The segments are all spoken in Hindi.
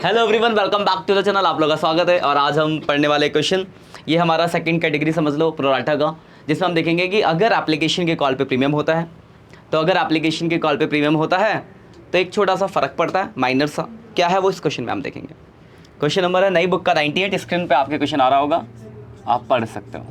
Hello everyone, welcome back to the channel. आप लोगों का स्वागत है। और आज हम पढ़ने वाले क्वेश्चन, ये हमारा सेकंड कैटेगरी समझ लो प्रोराटा का, जिसमें हम देखेंगे कि अगर एप्लीकेशन के कॉल पे प्रीमियम होता है तो अगर एप्लीकेशन के कॉल पे प्रीमियम होता है तो एक छोटा सा फ़र्क पड़ता है, माइनर सा। क्या है वो इस क्वेश्चन में हम देखेंगे। क्वेश्चन नंबर है नई बुक का 98। स्क्रीन पर आपके क्वेश्चन आ रहा होगा, आप पढ़ सकते हो।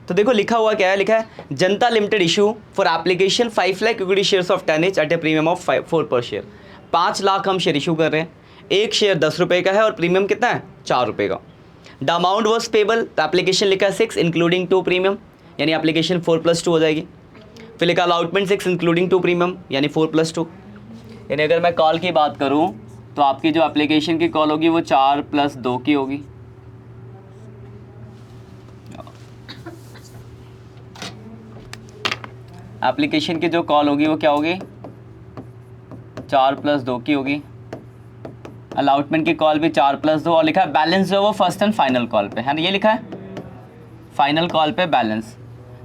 तो देखो लिखा हुआ क्या है, लिखा है Janata limited issue for application 5 lakh equity shares of 10 each at a premium of 4 per share. 5 lakh हम शेयर इशू कर रहे हैं, एक शेयर 10 रुपये का है और प्रीमियम कितना है 4 रुपये का। द अमाउंट वॉज पेबल, तो एप्लीकेशन लिखा है 6 इंक्लूडिंग 2 प्रीमियम, यानी एप्लीकेशन 4+2 हो जाएगी। फिर लिखा अलॉटमेंट 6 इंक्लूडिंग 2 प्रीमियम, यानी 4+2। यानी अगर मैं कॉल की बात करूँ तो आपकी जो एप्लीकेशन की कॉल होगी वो 4+2 की होगी। एप्लीकेशन की जो कॉल होगी वो क्या होगी 4+2 की होगी। अलॉटमेंट की कॉल भी 4+2, और लिखा है बैलेंस जो है वो फर्स्ट एंड फाइनल कॉल पे है ना, ये लिखा है फाइनल कॉल पे बैलेंस।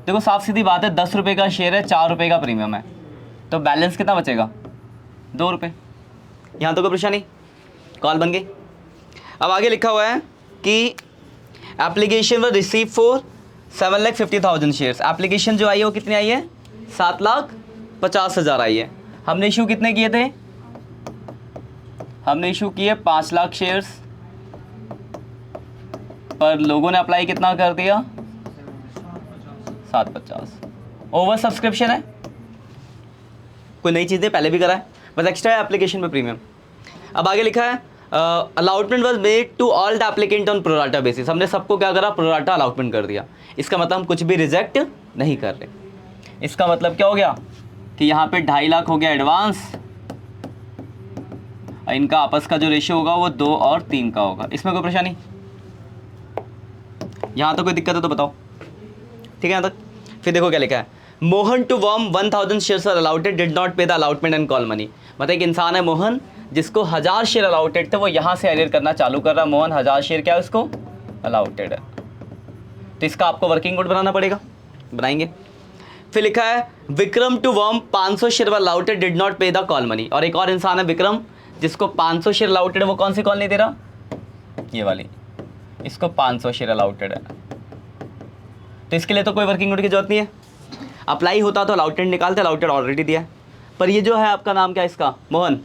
देखो साफ सीधी बात है, 10 रुपये का शेयर है, 4 रुपये का प्रीमियम है, तो बैलेंस कितना बचेगा 2 रुपये। यहाँ तो कोई परेशानी, कॉल बन गई। अब आगे लिखा हुआ है कि application were receive for 7,50,000 shares. Application जो आई है वो कितनी आई है 7,50,000 आई है। हमने इशू कितने किए थे, हमने इशू किए 5 लाख शेयर्स, पर लोगों ने अप्लाई कितना कर दिया 750। ओवर सब्सक्रिप्शन है, कोई नई चीज़ें पहले भी करा है, बस एक्स्ट्रा है एप्लीकेशन में प्रीमियम। अब आगे लिखा है allotment was made to all the applicant on pro rata basis. हमने सबको क्या करा, प्रोराटा अलॉटमेंट कर दिया। इसका मतलब हम कुछ भी रिजेक्ट नहीं कर रहे। इसका मतलब क्या हो गया कि यहाँ पे 2.5 लाख हो गया एडवांस, इनका आपस का जो रेशियो होगा वो 2 और 3 का होगा। इसमें कोई परेशानी, यहाँ तो कोई दिक्कत है तो बताओ, ठीक है यहाँ तक। फिर देखो क्या लिखा है, Mohan to whom 1,000 shares are allotted did not pay the allotment and call money. मतलब एक इंसान है मोहन, जिसको 1000 शेयर अलाउटेड थे, वो यहाँ से एडिट करना चालू कर रहा है। मोहन 1000 शेयर क्या है उसको अलाउटेड है, तो इसका आपको वर्किंग नोट बनाना पड़ेगा, बनाएंगे। फिर लिखा है Vikram to whom 500 share allotted did not pay the call money. और एक और इंसान है विक्रम, जिसको 500 शेयर अलाउटेड है, वो कौन सी कॉल नहीं दे रहा, ये वाली, इसको 500 शेयर अलाउटेड है, तो इसके लिए तो कोई वर्किंग नोट की जरूरत नहीं है। अप्लाई होता तो अलाउटेड निकालते, अलाउटेड ऑलरेडी दिया है। पर ये जो है आपका नाम क्या है इसका मोहन,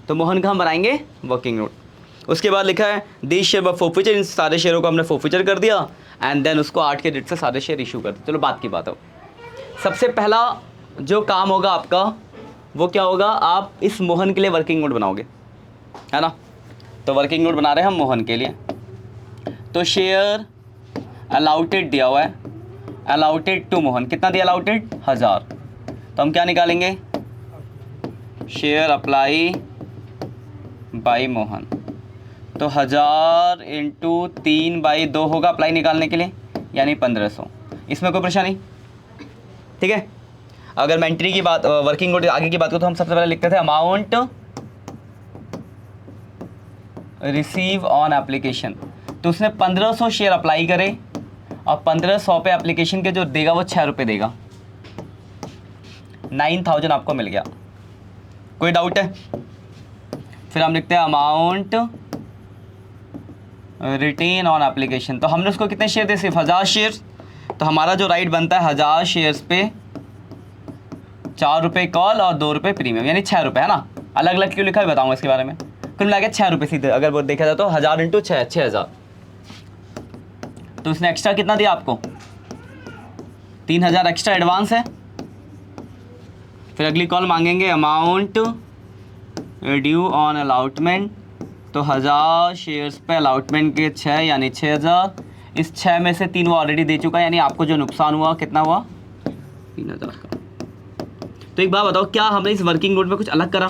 तो मोहन का हम बनाएंगे वर्किंग नोट। उसके बाद लिखा है दिस शेयर व फोरफीचर, इन सारे शेयरों को हमने फोरफीचर कर दिया एंड देन उसको 8 के डेट से सारे शेयर इशू कर दिए। चलो बात की बात हो, सबसे पहला जो काम होगा आपका वो क्या होगा, आप इस मोहन के लिए वर्किंग नोट बनाओगे, है ना। तो वर्किंग नोट बना रहे हैं हम मोहन के लिए। तो शेयर अलाउटेड दिया हुआ है, अलाउटेड टू मोहन, कितना दिया अलाउटेड 1000। तो हम क्या निकालेंगे, शेयर अप्लाई बाई मोहन, तो 1000 इंटू 3/2 होगा अप्लाई निकालने के लिए, यानी 1500। इसमें कोई परेशानी, ठीक है। अगर मैं एंट्री की बात, वर्किंग नोट आगे की बात करूँ तो हम सबसे पहले लिखते थे अमाउंट रिसीव ऑन एप्लीकेशन। तो उसने 1500 शेयर अप्लाई करे और 1500 पे एप्लीकेशन के जो देगा वो 6 रुपये देगा, 9,000 आपको मिल गया। कोई डाउट है। फिर हम लिखते हैं अमाउंट रिटेन ऑन एप्लीकेशन। तो हमने उसको कितने शेयर दे, सिर्फ 1000 शेयर, तो हमारा जो राइट बनता है 1000 शेयर्स पे 4 रुपये कॉल और 2 रुपये प्रीमियम, यानी 6 रुपये, है ना। अलग अलग क्यों लिखा है बताऊंगा इसके बारे में। कुल मिला के 6 रुपये सीधे अगर वो देखा जाए तो 1000 इंटू 6, 6000। तो उसने एक्स्ट्रा कितना दिया आपको 3000 एक्स्ट्रा एडवांस है। फिर अगली कॉल मांगेंगे अमाउंट ड्यू ऑन अलॉटमेंट, तो 1000 शेयर्स पे अलॉटमेंट के 6 यानी 6000। इस 6 में से 3 वो ऑलरेडी दे चुका है, यानी आपको जो नुकसान हुआ कितना हुआ 3000 का। तो एक बात बताओ, क्या हमने इस वर्किंग नोट में कुछ अलग करा,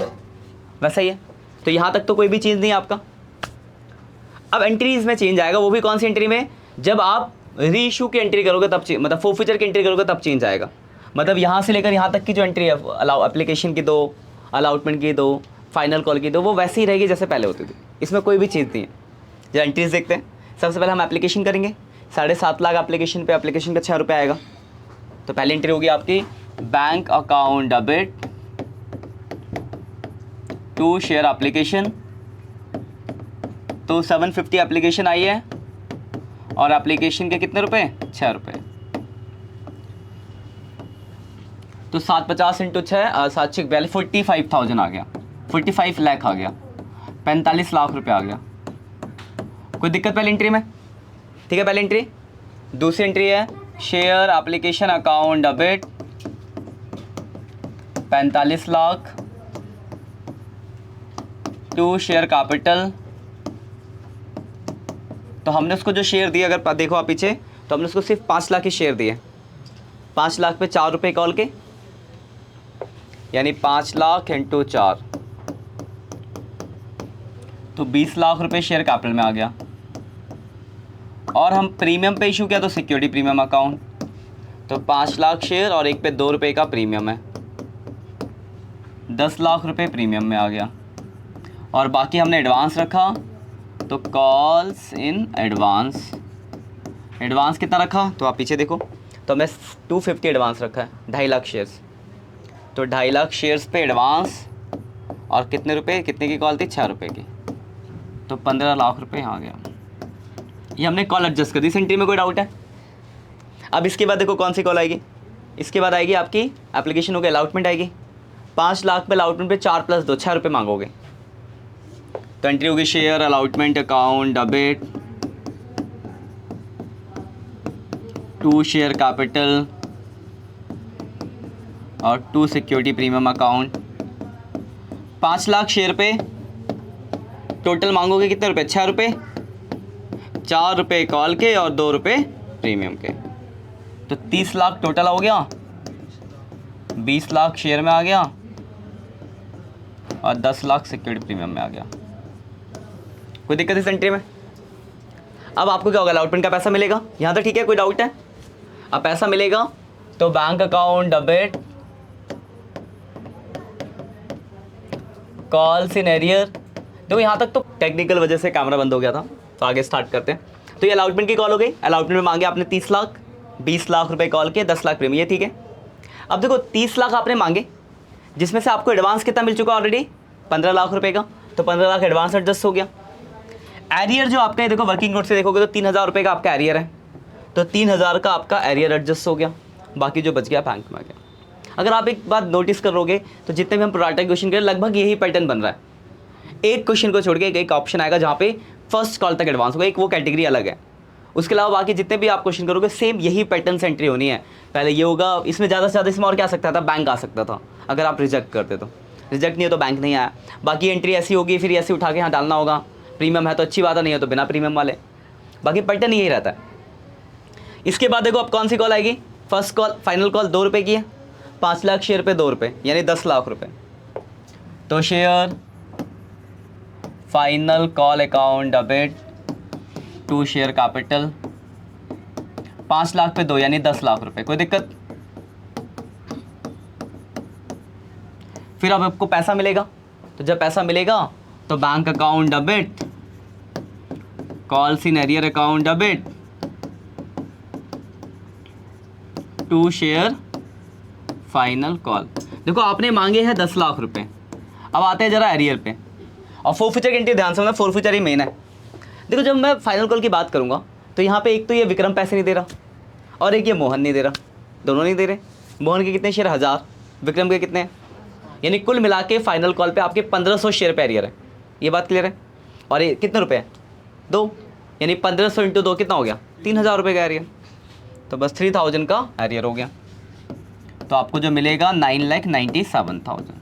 वैसा ही है। तो यहाँ तक तो कोई भी चेंज नहीं है आपका। अब एंट्रीज में चेंज आएगा, वो भी कौन सी एंट्री में, जब आप री इशू की एंट्री करोगे तब मतलब फोरफीचर की एंट्री करोगे तब चेंज आएगा। मतलब यहाँ से लेकर यहाँ तक की जो एंट्री है, एप्लीकेशन की 2, अलाउटमेंट की 2, फाइनल कॉल की 2, वो वैसी ही रहेगी जैसे पहले होती थी। इसमें कोई भी चीज़ नहीं है। जो एंट्रीज देखते हैं, सबसे पहले हम एप्लीकेशन करेंगे, 7.5 लाख एप्लीकेशन पे, एप्लीकेशन का 6 रुपये आएगा। तो पहली एंट्री होगी आपकी bank account debit to share application तो 750 एप्लीकेशन आई है और एप्लीकेशन के कितने रुपए, 6 रुपये। तो 750 इंटू 6 742 45,000 आ गया, 45 लाख आ गया, 45 लाख रुपए आ गया। कोई दिक्कत पहली एंट्री में? ठीक है, पहली एंट्री। दूसरी एंट्री है share application account debit 45 lakh to share capital. तो हमने उसको जो शेयर दिए, अगर देखो आप पीछे, तो हमने उसको सिर्फ 5 लाख के शेयर दिए। 5 लाख पे 4 रुपये कॉल के, यानी 5 लाख इंटू 4, तो 20 लाख रुपए शेयर कैपिटल में आ गया। और हम प्रीमियम पे इशू किया तो सिक्योरिटी प्रीमियम अकाउंट, तो 5 लाख शेयर और एक पे 2 रुपये का प्रीमियम है, 10 लाख रुपए प्रीमियम में आ गया। और बाकी हमने एडवांस रखा, तो कॉल्स इन एडवांस। एडवांस कितना रखा, तो आप पीछे देखो, तो हमने 250 एडवांस रखा है, 2.5 लाख शेयर्स। तो 2.5 लाख शेयर्स पे एडवांस और कितने रुपए, कितने की कॉल थी, 6 रुपये की, तो 15 लाख रुपए आ गया। ये हमने कॉल एडजस्ट कर दी। इस एंट्री में कोई डाउट है? अब इसके बाद देखो कौन सी कॉल आएगी। इसके बाद आएगी आपकी एप्लीकेशन हो गई, अलाउटमेंट आएगी। 5 लाख पे अलाउटमेंट पे 4 + 2 6 रुपये मांगोगे, तो एंट्री होगी share allotment account debit to share capital और to security premium account. 5 lakh share पे टोटल मांगोगे कितने रुपए, 6 रुपये, 4 रुपये कॉल के और 2 रुपये प्रीमियम के, तो 30 लाख टोटल हो गया। 20 लाख शेयर में आ गया और 10 लाख सिक्योरिटी प्रीमियम में आ गया। कोई दिक्कत इस एंट्री में? अब आपको क्या होगा, अलाउटमेंट का पैसा मिलेगा। यहाँ तक ठीक है, कोई डाउट है? अब पैसा मिलेगा तो bank account debit calls in arrear. देखो यहाँ तक तो टेक्निकल वजह से कैमरा बंद हो गया था, तो आगे स्टार्ट करते हैं। तो ये अलाउटमेंट की कॉल हो गई। अलाउटमेंट में मांगे आपने 30 लाख, 20 लाख रुपए कॉल के, 10 लाख प्रीमियम, ये ठीक है। अब देखो 30 लाख आपने मांगे, जिसमें से आपको एडवांस कितना मिल चुका ऑलरेडी, 15 लाख रुपए का, तो 15 लाख एडवांस एडजस्ट हो गया। एरियर जो आपका है, देखो वर्किंग नोट से देखोगे तो 3000 रुपये का आपका एरियर है, तो 3000 का आपका एरियर एडजस्ट हो गया, बाकी जो बच गया बैंक में आ गया। अगर आप एक बात नोटिस करोगे तो जितने भी हम प्रोराटा क्वेश्चन करें लगभग यही पैटर्न बन रहा है। एक क्वेश्चन को छोड़ के एक ऑप्शन आएगा जहाँ पे फर्स्ट कॉल तक एडवांस होगा, एक वो कैटेगरी अलग है। उसके अलावा बाकी जितने भी आप क्वेश्चन करोगे सेम यही पैटर्न से एंट्री होनी है। पहले ये होगा, इसमें ज़्यादा से ज़्यादा इसमें और क्या आ सकता था, बैंक आ सकता था अगर आप रिजेक्ट करते तो। रिजेक्ट नहीं हो तो बैंक नहीं आया। बाकी एंट्री ऐसी होगी, फिर ऐसी उठा के यहाँ डालना होगा। प्रीमियम है तो अच्छी बात है, नहीं है तो बिना प्रीमियम वाले। बाकी पैटर्न यही रहता है। इसके बाद देखो अब कौन सी कॉल आएगी। फर्स्ट कॉल फाइनल कॉल 2 रुपये की है, 5 लाख शेयर पे 2 रुपये, यानी 10 लाख रुपये। तो share final call account debit to share capital 5 lakh पे 2 यानी 10 लाख रुपए। कोई दिक्कत? फिर अब आपको पैसा मिलेगा, तो जब पैसा मिलेगा तो bank account debit calls in arrear account debit to share final call. देखो आपने मांगे हैं 10 लाख रुपए। अब आते हैं जरा एरियर पे, और फोरफीचर की एंट्री ध्यान से, फोरफीचर ही मेन है। देखो जब मैं फाइनल कॉल की बात करूंगा तो यहाँ पे एक तो ये विक्रम पैसे नहीं दे रहा और एक ये मोहन नहीं दे रहा, दोनों नहीं दे रहे। मोहन के कितने शेयर 1000, विक्रम के कितने, यानी कुल मिला के फाइनल कॉल पे आपके 1500 शेयर पे एरियर है। ये बात क्लियर है? और ये कितने रुपए है, 2, यानी 1500 इंटू 2 कितना हो गया, 3000 रुपये का एरियर। तो बस 3000 का एरियर हो गया। तो आपको जो मिलेगा 9,97,000।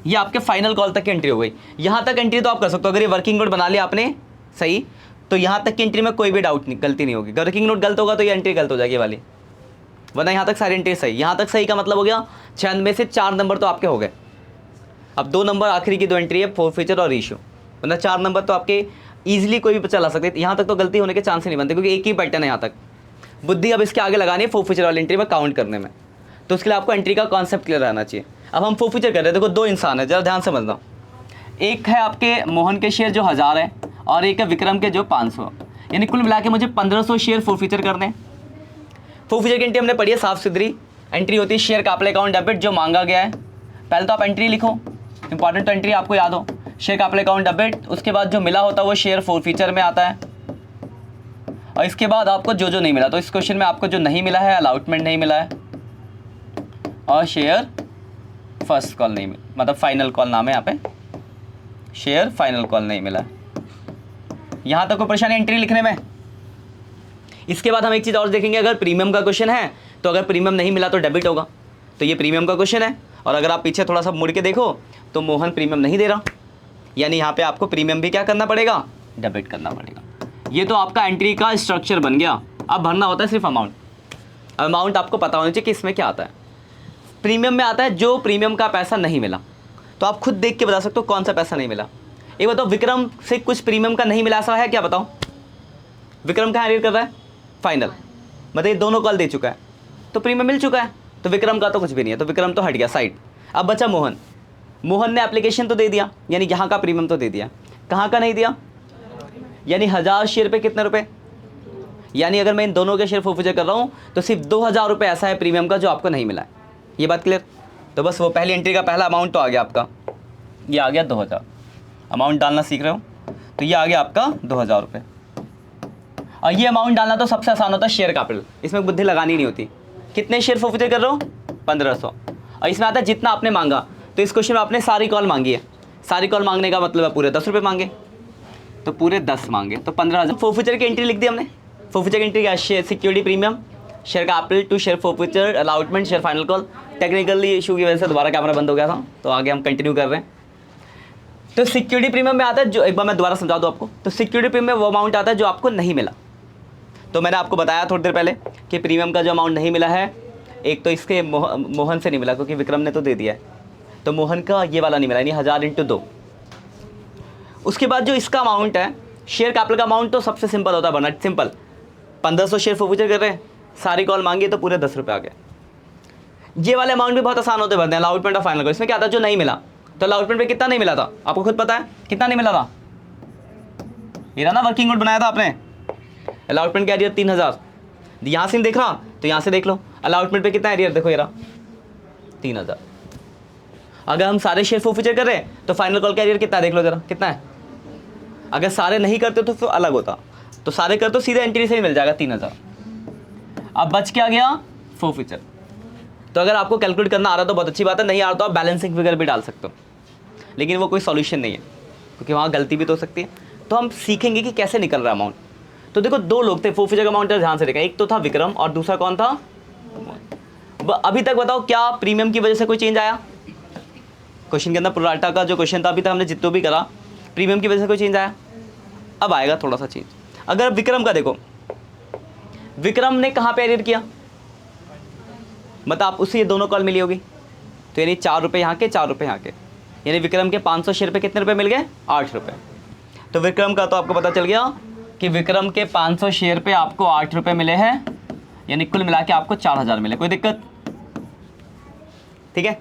ये आपके फाइनल कॉल तक की एंट्री हो गई। यहाँ तक एंट्री तो आप कर सकते हो। अगर ये वर्किंग नोट बना लिया आपने सही, तो यहाँ तक की एंट्री में कोई भी डाउट नहीं, गलती नहीं होगी। वर्किंग नोट गलत होगा तो ये एंट्री गलत हो जाएगी वाली, वरना यहाँ तक सारी एंट्री सही। यहाँ तक सही का मतलब हो गया 96 में से 4 नंबर तो आपके हो गए। अब 2 नंबर आखिरी की 2 एंट्री है, फोरफीचर और इशू, वरना 4 नंबर तो आपके ईजिली कोई भी चला सकते। यहाँ तक तो गलती होने के चांस ही नहीं बनते, क्योंकि एक ही पैटर्न है। यहाँ तक बुद्धि अब इसके आगे लगानी है फोरफीचर वाली एंट्री में काउंट करने में, तो उसके लिए आपको एंट्री का कॉन्सेप्ट क्लियर रहना चाहिए। अब हम फोरफीचर कर रहे हैं। देखो 2 इंसान है, जरा ध्यान समझना। एक है आपके मोहन के शेयर जो 1000 है और एक है विक्रम के जो 500, यानी कुल मिला के मुझे 1500 शेयर फोरफीचर करने हैं। फोरफीचर की एंट्री हमने पढ़ी है साफ सुथरी। एंट्री होती है शेयर कैपिटल अकाउंट डेबिट जो मांगा गया है। पहले तो आप एंट्री लिखो, इंपॉर्टेंट तो एंट्री आपको याद हो। शेयर कैपिटल अकाउंट डेबिट, उसके बाद जो मिला होता है वो शेयर फोरफीचर में आता है, और इसके बाद आपको जो जो नहीं मिला, तो इस क्वेश्चन में आपको जो नहीं मिला है अलॉटमेंट नहीं मिला है, और शेयर फर्स्ट कॉल नहीं मिला, मतलब फाइनल कॉल नाम है यहाँ पे, शेयर फाइनल कॉल नहीं मिला। यहाँ तक कोई परेशानी एंट्री लिखने में? इसके बाद हम एक चीज़ और देखेंगे, अगर प्रीमियम का क्वेश्चन है तो अगर प्रीमियम नहीं मिला तो डेबिट होगा, तो ये प्रीमियम का क्वेश्चन है, और अगर आप पीछे थोड़ा सा मुड़ के देखो तो मोहन प्रीमियम नहीं दे रहा, यानी यहाँ पे आपको प्रीमियम भी क्या करना पड़ेगा, डेबिट करना पड़ेगा। ये तो आपका एंट्री का स्ट्रक्चर बन गया। अब भरना होता है सिर्फ अमाउंट। अमाउंट आपको पता होना चाहिए कि इसमें क्या आता है। प्रीमियम में आता है जो प्रीमियम का पैसा नहीं मिला, तो आप खुद देख के बता सकते हो कौन सा पैसा नहीं मिला। एक बताओ, विक्रम से कुछ प्रीमियम का नहीं मिला ऐसा है क्या? बताओ, विक्रम कहाँ एडिट कर रहा है? फाइनल, मतलब ये दोनों कॉल दे चुका है तो प्रीमियम मिल चुका है, तो विक्रम का तो कुछ भी नहीं है, तो विक्रम तो हट गया साइड। अब बचा मोहन। मोहन ने एप्लीकेशन तो दे दिया, यानी यहाँ का प्रीमियम तो दे दिया, कहाँ का नहीं दिया, यानी 1000 शेयर पे कितने रुपए, यानी अगर मैं इन दोनों के शेयर फोरफीचर कर रहा हूँ तो सिर्फ 2000 रुपये ऐसा है प्रीमियम का जो आपको नहीं मिला है। ये बात क्लियर? तो बस वो पहली एंट्री का पहला अमाउंट तो आ गया आपका, ये आ गया 2000। अमाउंट डालना सीख रहे हो तो ये आ गया आपका 2000 रुपये। और ये अमाउंट डालना तो सबसे आसान होता है शेयर कैपिटल, इसमें बुद्धि लगानी नहीं होती। कितने शेयर फोरफीचर कर रहे हो? 1500। और इसमें आता है जितना आपने मांगा, तो इस क्वेश्चन में आपने सारी कॉल मांगी है, सारी कॉल मांगने का मतलब है पूरे 10 रुपये मांगे, तो पूरे 10 मांगे तो 15000। फोरफीचर की एंट्री लिख दी हमने। फोरफीचर की एंट्री क्या? Share security premium, share capital to share forfeiture, allotment, share final call. Technically issue की वजह से दोबारा कैमरा बंद हो गया था, तो आगे हम कंटिन्यू कर रहे हैं। तो सिक्योरिटी प्रीमियम में आता है जो, एक बार मैं दोबारा समझा दूँ आपको, तो सिक्योरिटी प्रीमियम वो अमाउंट आता है जो आपको नहीं मिला। तो मैंने आपको बताया थोड़ी देर पहले कि प्रीमियम का जो अमाउंट नहीं मिला है, एक तो इसके मोहन से नहीं मिला क्योंकि विक्रम ने तो दे दिया है, तो मोहन का ये वाला नहीं मिला, यानी 1000 × 2। उसके बाद जो इसका अमाउंट है शेयर कैपिटल का अमाउंट, तो सबसे सिंपल होता है बना, सिंपल 1500 शेयर फोरफीचर कर रहे हैं, सारी कॉल मांगी तो पूरे 10 रुपये आ गए। ये वाले अमाउंट भी बहुत आसान होते भरते हैं, अलॉटमेंट और फाइनल कॉल। इसमें क्या था, जो नहीं मिला, तो अलॉटमेंट पे कितना नहीं मिला था आपको खुद पता है, कितना नहीं मिला था? ये रहा ना वर्किंग नोट बनाया था आपने, अलॉटमेंट का एरियर 3000, यहाँ से देख रहा तो यहाँ से देख लो अलॉटमेंट पे कितना एरियर, देखो ये रहा 3000। अगर हम सारे शेयर फोरफीचर कर रहे हैं तो फाइनल कॉल का एरियर कितना है, देख लो जरा कितना है। अगर सारे नहीं करते तो फिर अलग होता, तो सारे कर तो सीधे एंट्री से ही मिल जाएगा 3000। अब बच क्या गया, फोरफीचर। तो अगर आपको कैलकुलेट करना आ रहा तो बहुत अच्छी बात है, नहीं आ रहा तो आप बैलेंसिंग फिगर भी डाल सकते हो, लेकिन वो कोई सॉल्यूशन नहीं है क्योंकि वहाँ गलती भी तो हो सकती है। तो हम सीखेंगे कि कैसे निकल रहा है अमाउंट। तो देखो 2 लोग थे फोरफीचर का अमाउंट ध्यान से देखा, एक तो था विक्रम और दूसरा कौन था? अभी तक बताओ क्या प्रीमियम की वजह से कोई चेंज आया? क्वेश्चन के अंदर प्रोराटा का जो क्वेश्चन था अभी तक हमने जितना भी करा, प्रीमियम की वजह से कोई चेंज आया? अब आएगा थोड़ा सा चेंज। अगर विक्रम का देखो, विक्रम ने कहाँ पे एडिट किया, मतलब आप उससे ये दोनों कॉल मिली होगी, तो यानी 4 रुपये यहाँ के 4 रुपये यहाँ के, यानी विक्रम के 500 शेयर पे कितने रुपए मिल गए, 8 रुपये। तो विक्रम का तो आपको पता चल गया कि विक्रम के 500 शेयर पे आपको 8 रुपये मिले हैं, यानी कुल मिला के आपको 4000 मिले। कोई दिक्कत? ठीक है।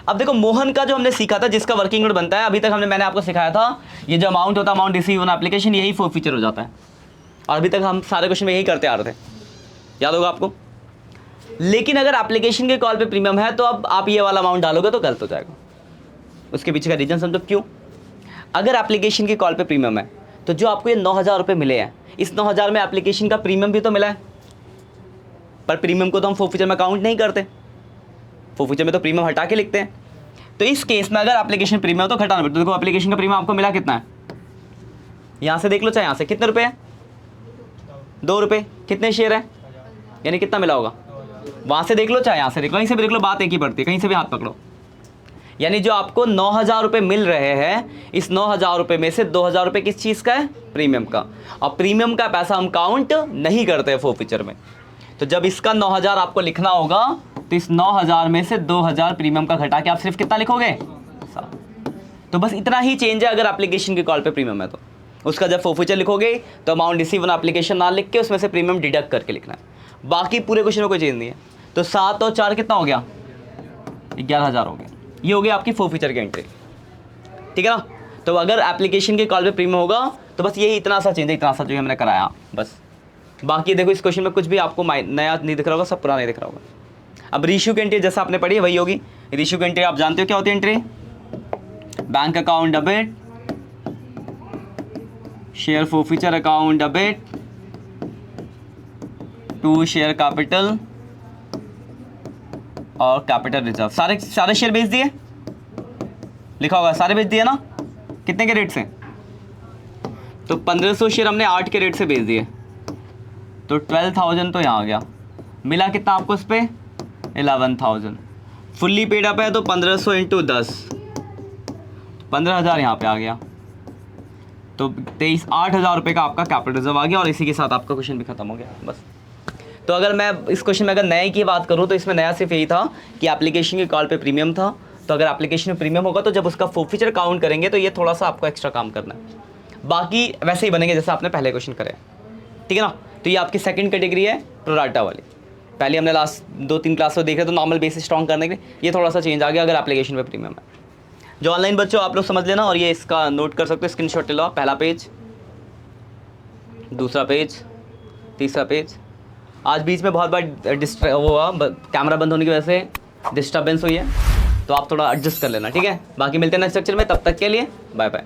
अब देखो मोहन का जो हमने सीखा था, जिसका वर्किंग नोट बनता है, अभी तक मैंने आपको सिखाया था, ये जो अमाउंट होता है, अमाउंट रिसीव ऑन एप्लीकेशन, यही फोरफीचर हो जाता है। और अभी तक हम सारे क्वेश्चन में यही करते आ रहे थे, याद होगा आपको। लेकिन अगर एप्लीकेशन के कॉल पे प्रीमियम है तो अब आप ये वाला अमाउंट डालोगे तो गलत हो जाएगा। उसके पीछे का रीजन समझो क्यों। अगर एप्लीकेशन की कॉल पे प्रीमियम है तो जो आपको ये 9000 रुपये मिले हैं, इस 9000 में एप्लीकेशन का प्रीमियम भी तो मिला है, पर प्रीमियम को तो हम फोरफीचर में काउंट नहीं करते, फोरफीचर में तो प्रीमियम हटा के लिखते हैं। तो इस केस में अगर एप्लीकेशन प्रीमियम हो तो घटाना पड़ता है। देखो एप्लीकेशन का प्रीमियम आपको मिला कितना है, यहाँ से देख लो चाहे यहाँ से, कितने रुपए है, 2 रुपये। कितने शेयर है, यानी कितना मिला होगा, वहाँ से देख लो चाहे यहाँ से देख लो, कहीं से भी देख लो, बात एक ही पड़ती है, कहीं से भी हाथ पकड़ो। यानी जो आपको 9000 रुपये मिल रहे हैं, इस 9000 रुपये में से 2000 रुपये किस चीज़ का है, प्रीमियम का। और प्रीमियम का पैसा हम काउंट नहीं करते हैं फोरफीचर में। तो जब इसका 9000 आपको लिखना होगा तो इस 9000 में से 2000 प्रीमियम का घटा के आप सिर्फ कितना लिखोगे, 7। तो बस इतना ही चेंज है अगर एप्लीकेशन के कॉल पे प्रीमियम है तो। उसका जब फोरफीचर लिखोगे तो अमाउंट रिसीव ऑन एप्लीकेशन ना लिख के उसमें से प्रीमियम डिडक्ट करके लिखना है। बाकी पूरे क्वेश्चन में कोई चेंज नहीं है। तो 7 और 4 कितना हो गया, 11000 हो गया। ये हो गया आपकी फोरफीचर की एंट्री, ठीक है ना। तो अगर एप्लीकेशन के कॉल पे प्रीमियम होगा तो बस यही इतना सा चेंज है, इतना सा जो हमने कराया बस। बाकी देखो इस क्वेश्चन में कुछ भी आपको नया नहीं दिख रहा होगा, सब पुराना ही दिख रहा होगा। अब रेशियो की एंट्री जैसा आपने पढ़ी है वही होगी। रेशियो की एंट्री आप जानते हो क्या होती है entry, bank account debit, share forfeiture account debit to share capital और कैपिटल रिजर्व। सारे शेयर बेच दिए, लिखा होगा सारे बेच दिए ना। कितने के रेट से? तो 1500 शेयर हमने 8 के रेट से बेच दिए, तो 12,000 तो यहाँ आ गया। मिला कितना आपको इस पर? 11,000। फुल्ली पेड अप है तो 1500 इंटू 10, 15,000 यहाँ पे आ गया। तो 8,000 रुपये का आपका कैपिटल रिजर्व आ गया और इसी के साथ आपका क्वेश्चन भी खत्म हो गया बस। तो अगर मैं इस क्वेश्चन में अगर नए की बात करूँ तो इसमें नया सिर्फ यही था कि एप्लीकेशन के कॉल पे प्रीमियम था। तो अगर एप्लीकेशन में प्रीमियम होगा तो जब उसका फीचर काउंट करेंगे तो ये थोड़ा सा आपको एक्स्ट्रा काम करना है, बाकी वैसे ही बनेंगे जैसे आपने पहले क्वेश्चन करे, ठीक है ना। तो ये आपकी सेकंड कैटेगरी है प्रोराटा वाली। पहले हमने लास्ट 2-3 क्लास में देखे तो नॉर्मल बेसिस स्ट्रॉन्ग करने के लिए, ये थोड़ा सा चेंज आ गया अगर एप्लीकेशन पे प्रीमियम है। जो ऑनलाइन बच्चों आप लोग समझ लेना और ये इसका नोट कर सकते हो, स्क्रीनशॉट ले लो। पहला पेज, दूसरा पेज, तीसरा पेज। आज बीच में बहुत बार वो हुआ, कैमरा बंद होने की वजह से डिस्टर्बेंस हुई है, तो आप थोड़ा एडजस्ट कर लेना, ठीक है। बाकी मिलते हैं नेक्स्ट लेक्चर में, तब तक के लिए बाय बाय।